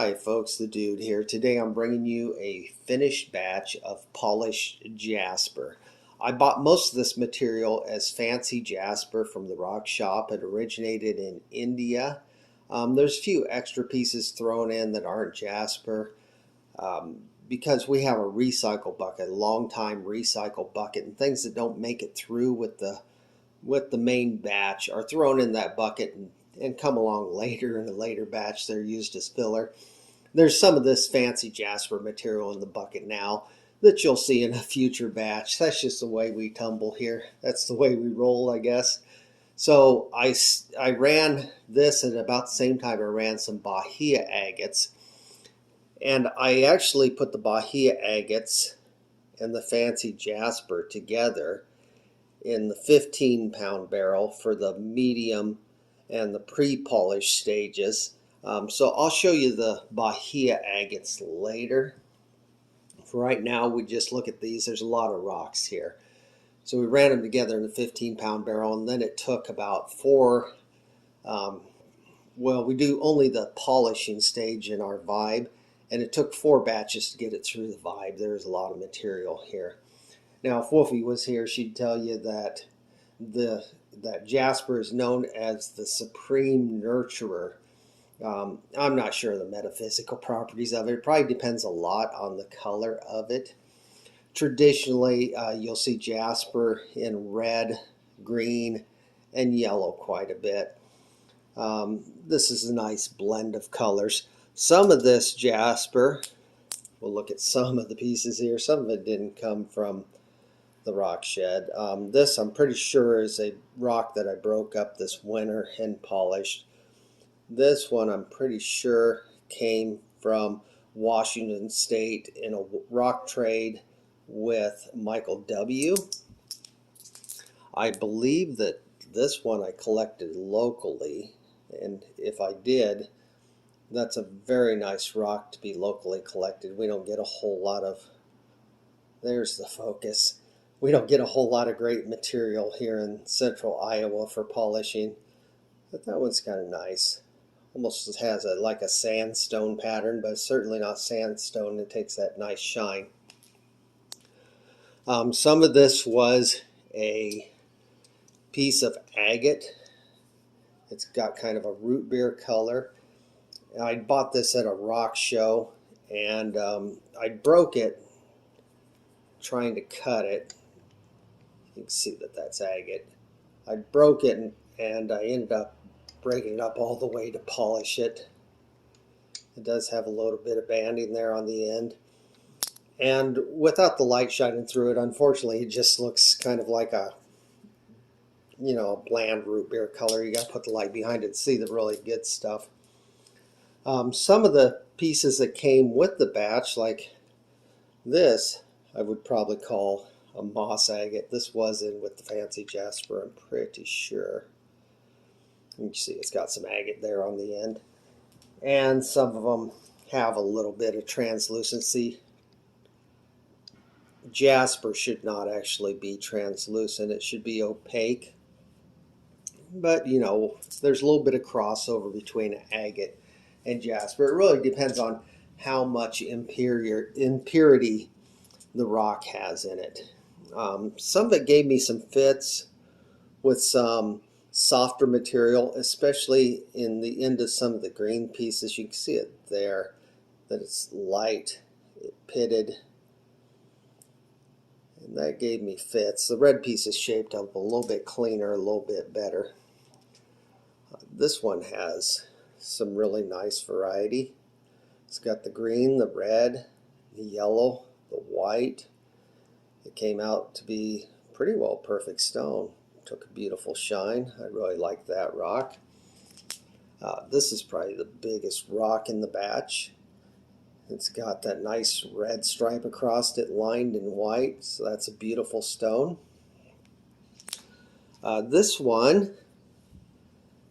Hi folks, the Dude here. Today I'm bringing you a finished batch of polished Jasper. I bought most of this material as fancy Jasper from the rock shop. It originated in India. There's a few extra pieces thrown in that aren't Jasper because we have a recycle bucket, a long time recycle bucket, and things that don't make it through with the main batch are thrown in that bucket and come along later in a later batch. They're used as filler. There's some of this fancy Jasper material in the bucket now that you'll see in a future batch. That's just the way we tumble here. That's the way we roll, I guess. So I ran this at about the same time I ran some Bahia agates. And I actually put the Bahia agates and the fancy Jasper together in the 15-pound barrel for the medium and the pre-polished stages. So I'll show you the Bahia agates later. For right now, we just look at these. There's a lot of rocks here. So we ran them together in the 15-pound barrel, and then it took about well, we do only the polishing stage in our vibe, and it took 4 batches to get it through the vibe. There's a lot of material here. Now, if Wolfie was here, she'd tell you that that Jasper is known as the supreme nurturer. I'm not sure of the metaphysical properties of it. It probably depends a lot on the color of it. Traditionally, you'll see Jasper in red, green, and yellow quite a bit. This is a nice blend of colors. Some of this Jasper, we'll look at some of the pieces here. Some of it didn't come from the rock shed. This I'm pretty sure is a rock that I broke up this winter and polished. This one I'm pretty sure came from Washington State in a rock trade with Michael W. I believe that this one I collected locally, and if I did, that's a very nice rock to be locally collected. We don't get a whole lot of, there's the focus. We don't get a whole lot of great material here in central Iowa for polishing, but that one's kind of nice. Almost has like a sandstone pattern, but it's certainly not sandstone. It takes that nice shine. Some of this was a piece of agate. It's got kind of a root beer color. I bought this at a rock show, and I broke it trying to cut it. You can see that that's agate. I broke it and I ended up breaking it up all the way to polish it. It does have a little bit of banding there on the end. And without the light shining through it, unfortunately, it just looks kind of like a, a bland root beer color. You got to put the light behind it to see the really good stuff. Some of the pieces that came with the batch, like this, I would probably call a moss agate. This was in with the fancy Jasper, I'm pretty sure. You can see it's got some agate there on the end. And some of them have a little bit of translucency. Jasper should not actually be translucent. It should be opaque. But, there's a little bit of crossover between agate and Jasper. It really depends on how much impurity the rock has in it. Some of it gave me some fits with some softer material, especially in the end of some of the green pieces. You can see it there, that it's light, it pitted, and that gave me fits. The red piece is shaped up a little bit cleaner, a little bit better. This one has some really nice variety. It's got the green, the red, the yellow, the white. It came out to be pretty well perfect stone. Took a beautiful shine. I really like that rock. This is probably the biggest rock in the batch. It's got that nice red stripe across it, lined in white, so that's a beautiful stone. This one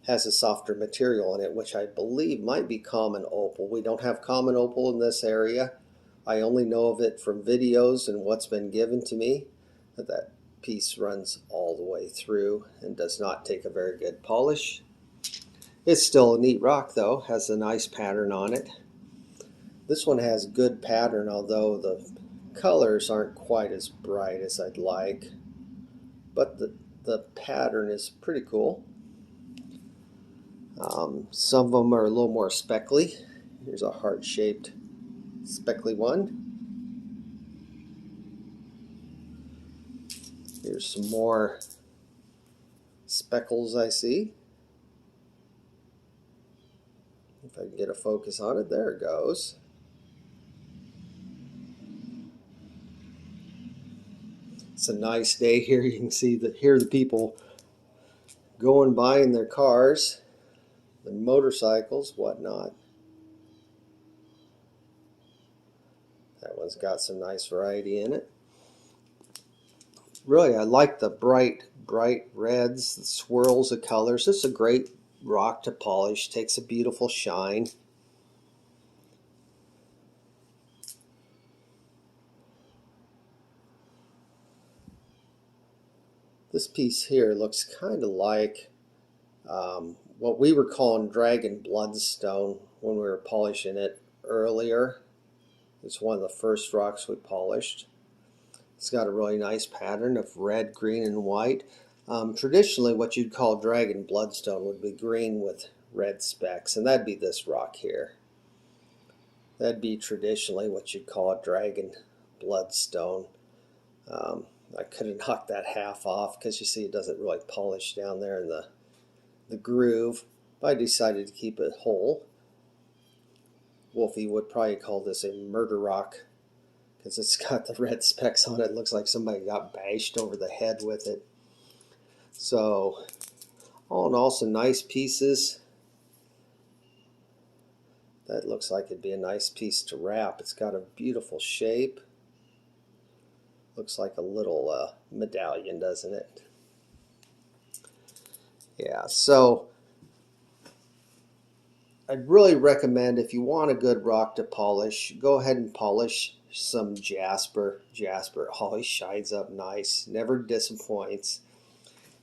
has a softer material in it, which I believe might be common opal. We don't have common opal in this area. I only know of it from videos and what's been given to me. But that piece runs all the way through and does not take a very good polish. It's still a neat rock though, has a nice pattern on it. This one has good pattern, although the colors aren't quite as bright as I'd like. But the pattern is pretty cool. Some of them are a little more speckly. Here's a heart-shaped speckly one. Here's some more speckles I see. If I can get a focus on it, there it goes. It's a nice day here. You can hear the people going by in their cars, the motorcycles, whatnot. That one's got some nice variety in it. Really, I like the bright reds, the swirls of colors. This is a great rock to polish. Takes a beautiful shine. This piece here looks kind of like what we were calling Dragon Bloodstone when we were polishing it earlier. It's one of the first rocks we polished. It's got a really nice pattern of red, green, and white. Traditionally, what you'd call Dragon Bloodstone would be green with red specks, and that'd be this rock here. That'd be traditionally what you'd call a Dragon Bloodstone. I could have knocked that half off because you see it doesn't really polish down there in the groove, but I decided to keep it whole. Wolfie would probably call this a murder rock because it's got the red specks on it. It looks like somebody got bashed over the head with it. So all in all, some nice pieces. That looks like it'd be a nice piece to wrap. It's got a beautiful shape. Looks like a little medallion, doesn't it? Yeah, so I'd really recommend, if you want a good rock to polish, go ahead and polish some Jasper. Jasper always shines up nice, never disappoints.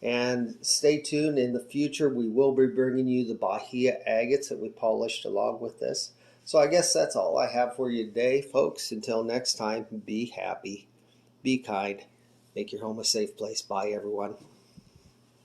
And stay tuned. In the future, we will be bringing you the Bahia agates that we polished along with this. So I guess that's all I have for you today, folks. Until next time, be happy, be kind, make your home a safe place. Bye, everyone.